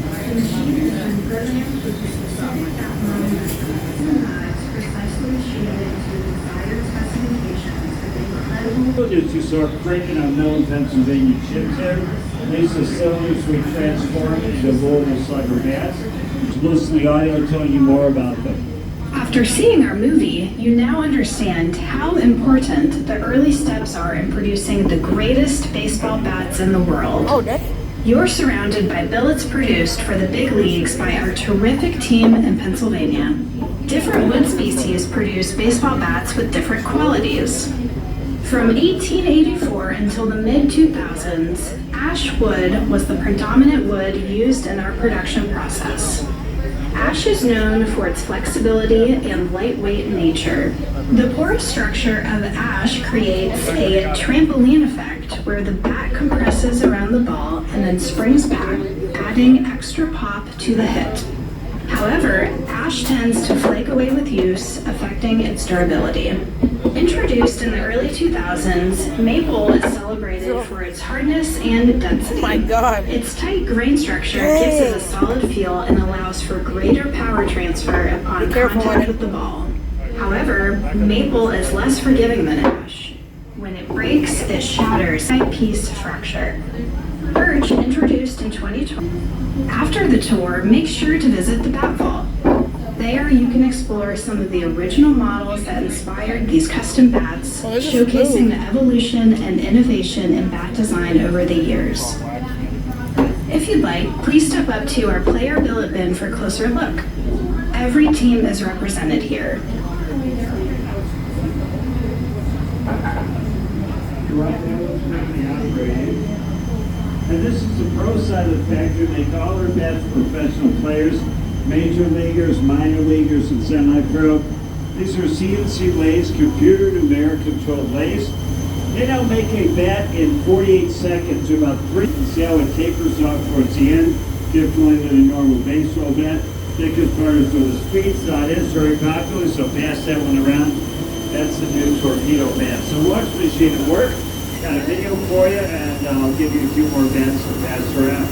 The machine is then programmed with the specific bat model measurements and knives precisely shaded to the desired specifications with incredible. As you saw printing on Mill, Pennsylvania chips there, these are cylinders we transformed into Louisville Slugger bats. Listen to the audio telling you more about them. After seeing our movie, you now understand how important the early steps are in producing the greatest baseball bats in the world. You're surrounded by billets produced for the big leagues by our terrific team in Pennsylvania. Different wood species produce baseball bats with different qualities. From 1884 until the mid-2000s, ash wood was the predominant wood used in our production process. Ash is known for its flexibility and lightweight nature. The porous structure of ash creates a trampoline effect where the bat compresses around the ball and then springs back, adding extra pop to the hit. However, ash tends to flake away with use, affecting its durability. Introduced in the early 2000s, maple is celebrated for its hardness and density. Oh my God. Its tight grain structure gives it a solid feel and allows for greater power transfer upon contact with the ball. However, maple is less forgiving than ash. When it breaks, it shatters by piece fracture. Birch, introduced in 2020. After the tour, make sure to visit the Bat Vault. There you can explore some of the original models that inspired these custom bats, showcasing the evolution and innovation in bat design over the years. If you'd like, please step up to our player billet bin for a closer look. Every team is represented here. And this is the pro side of the factory. Make all their bats for professional players, major leaguers, minor leaguers, and semi-pro. These are CNC lathes, computer numeric controlled lathes. They now make a bat in 48 seconds, about 3. See how it tapers off towards the end, differently than a normal baseball bat. Thickest part is where the speed side is very popular, so pass that one around. That's the new torpedo bat. So watch the machine at work. Got a video for you, and I'll give you a few more bats to pass around.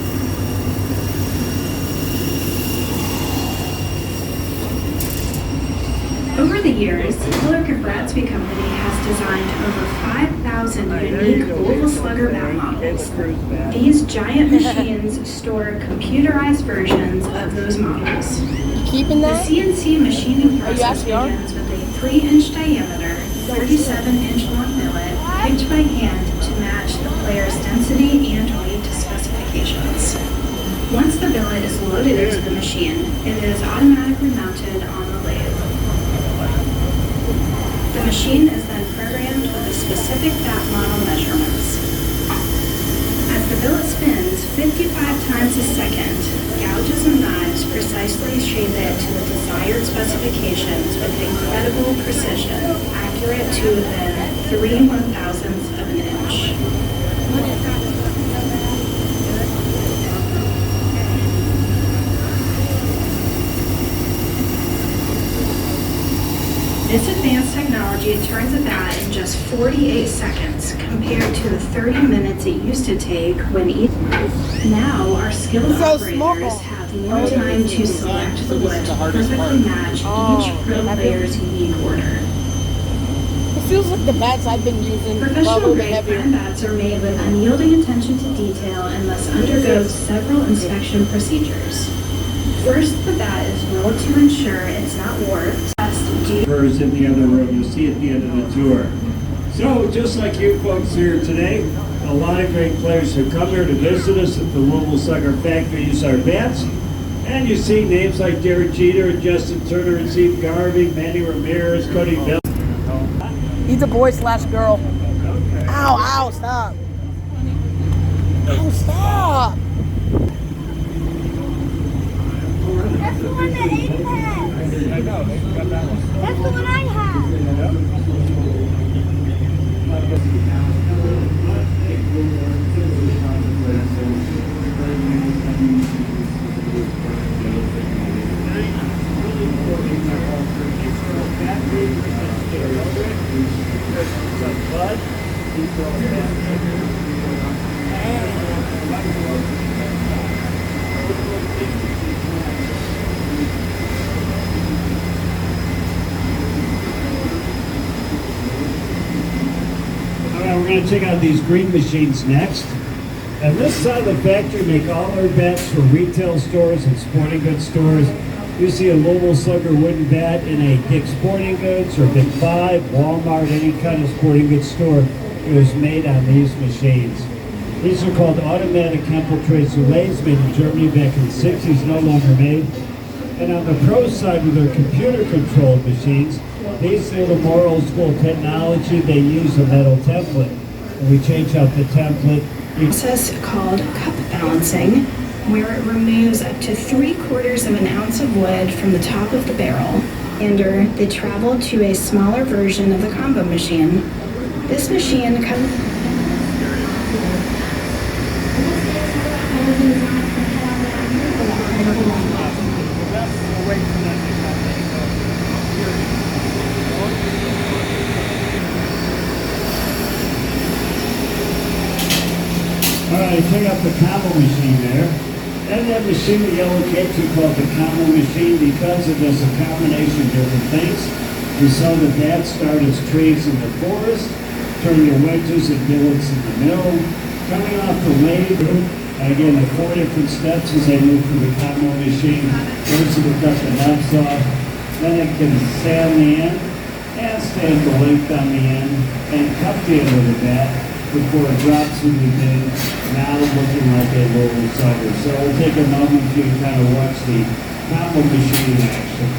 Over the years, Hillerk and Bradsby Company has designed over 5,000 unique Louisville Slugger bat models. These giant machines store computerized versions of those models. Keeping The that? CNC machining process asking her? begins with a 3-inch diameter, 37-inch long billet, picked by hand to match the player's density and weight specifications. Once the billet is loaded into the machine, it is automatically mounted on the lathe. The machine is then programmed with the specific bat model measurements. As the billet spins 55 times a second, gouges and knives precisely shape it to the desired specifications with incredible precision, accurate to within 3/1000ths of an inch. This advanced technology turns a bat in just 48 seconds compared to the 30 minutes it used to take when Now, our skilled operators have more time to select the wood to perfectly match each pro player's unique order. It feels like the bats I've been using. Professional grade brand bats are made with unyielding attention to detail and must undergo several inspection procedures. First, the bat is rolled to ensure it's not warped. Hers in the other room. You'll see at the end of the tour. So, just like you folks here today, a lot of great players who come here to visit us at the Louisville Slugger Factory use our bats. And you see names like Derek Jeter, Justin Turner, and Steve Garvey, Manny Ramirez, Cody Bell. He's a boy/girl. Ow, ow, stop. Ow, stop. That's the one that Aiden has. That's the one I have. going to check out these green machines next. And this side of the factory make all our bats for retail stores and sporting goods stores. You see a Louisville Slugger wooden bat in a Dick's Sporting Goods or Big Five, Walmart, any kind of sporting goods store. It was made on these machines. These are called automatic Hempeltrace Soleils, made in Germany back in the 60s, no longer made. And on the pro side with their computer-controlled machines, these are the more old school technology. They use a metal template. And we change out the template. Process called cup balancing, where it removes up to 3/4 of an ounce of wood from the top of the barrel. And they travel to a smaller version of the combo machine. This machine comes. All right, check out the combo machine there. And that machine, the yellow cakes, we call it the combo machine because it does a combination of different things. We saw the bats start as trees in the forest, turn your wedges and billets in the middle, coming off the lathe. Again, the 4 different steps as they move through the combo machine. First, it'll cut the nubs off, then it can sand the end and stand the length on the end and cut the end of the bat before it drops in the bin, now looking like a Louisville Slugger. So we'll take a moment to kind of watch the combo machine in action.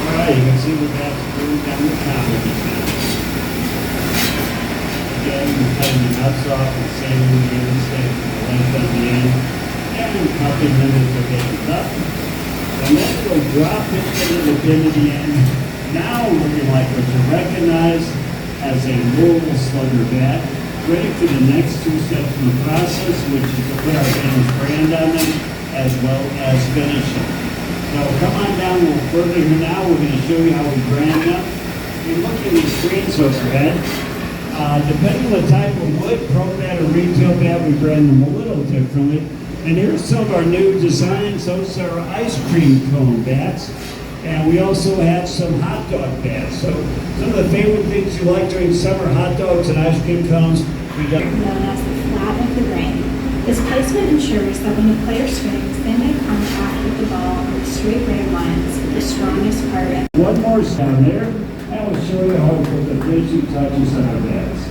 All right, you can see the bats moving down the combo machine. Again, we're cutting the nuts off and sanding the end, staying the length on the end, and helping them as they're getting cut. And then we'll drop it into the bin at the end. Now looking like what you recognize as a Louisville Slugger bat, ready for the next 2 steps in the process, which is to put our famous brand on them, as well as finish them. So come on down a little further here now. We're going to show you how we brand them. You look at these screens overhead. Depending on the type of wood, pro bat or retail bat, we brand them a little differently. And here's some of our new designs. Those are ice cream cone bats. And we also have some hot dog bats. So some of the favorite things you like during summer, hot dogs and ice cream cones. We got Known as the flat of the ring. This placement ensures that when the player swings, they make contact with the ball on the straight ring lines, the strongest part of one more down there. I will show you how to put the finishing touches on our bats.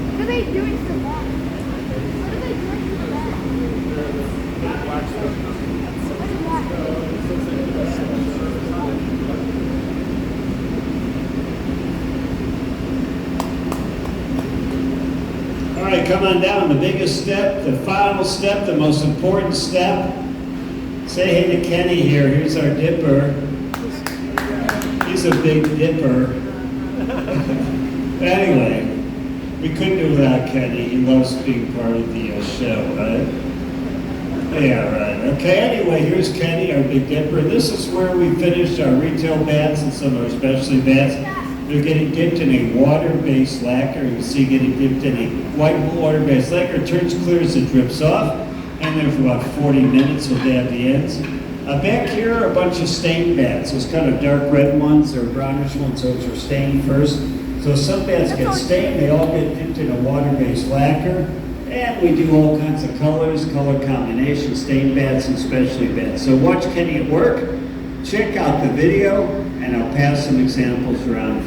What are they doing to the ball? What are they doing to the ball? What is All right, come on down. The biggest step, the final step, the most important step. Say hey to Kenny here. Here's our dipper. He's a big dipper. Anyway, we couldn't do without Kenny. He loves being part of the show, right? Yeah, right. Okay, anyway, here's Kenny, our Big Dipper. This is where we finished our retail bats and some of our specialty bats. They're getting dipped in a water-based lacquer. You can see getting dipped in a white water-based lacquer. It turns clear as it drips off. And then for about 40 minutes, we'll dab the ends. Back here are a bunch of stained bats. Those kind of dark red ones or brownish ones, those are stained first. So some bats get stained, they all get dipped in a water-based lacquer. And we do all kinds of colors, color combinations, stained bats and specialty bats. So watch Kenny at work, check out the video, and I'll pass some examples around.